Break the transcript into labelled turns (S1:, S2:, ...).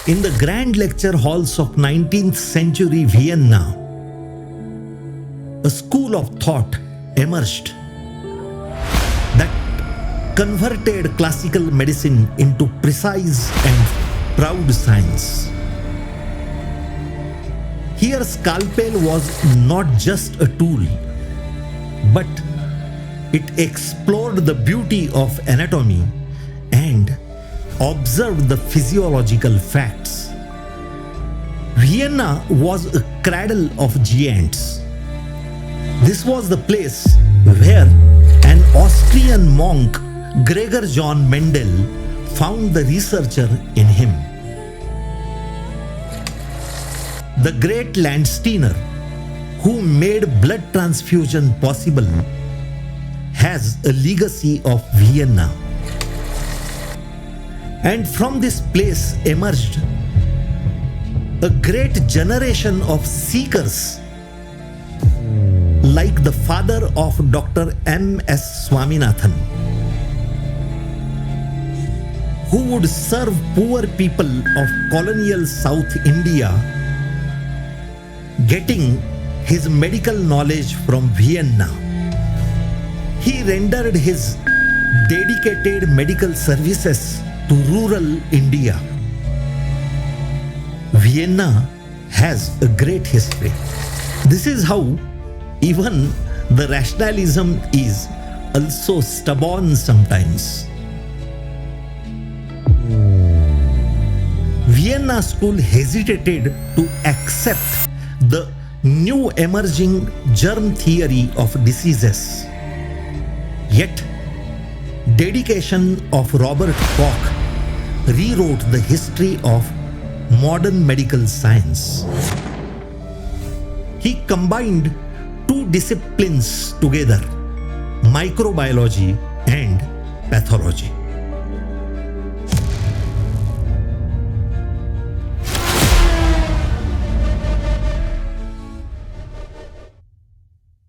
S1: In the grand lecture halls of 19th century Vienna, a school of thought emerged that converted classical medicine into precise and proud science. Here, scalpel was not just a tool, but it explored the beauty of anatomy and observed the physiological facts. Vienna was a cradle of giants. This was the place where an Austrian monk, Gregor John Mendel, found the researcher in him. The great Landsteiner, who made blood transfusion possible, has a legacy of Vienna. And from this place emerged a great generation of seekers, like the father of Dr. M.S. Swaminathan, who would serve poor people of colonial South India, getting his medical knowledge from Vienna. He rendered his dedicated medical services to rural India. Vienna has a great history. This is how even the rationalism is also stubborn sometimes. Vienna school hesitated to accept the new emerging germ theory of diseases. Yet, dedication of Robert Koch rewrote the history of modern medical science. He combined two disciplines together, microbiology and pathology.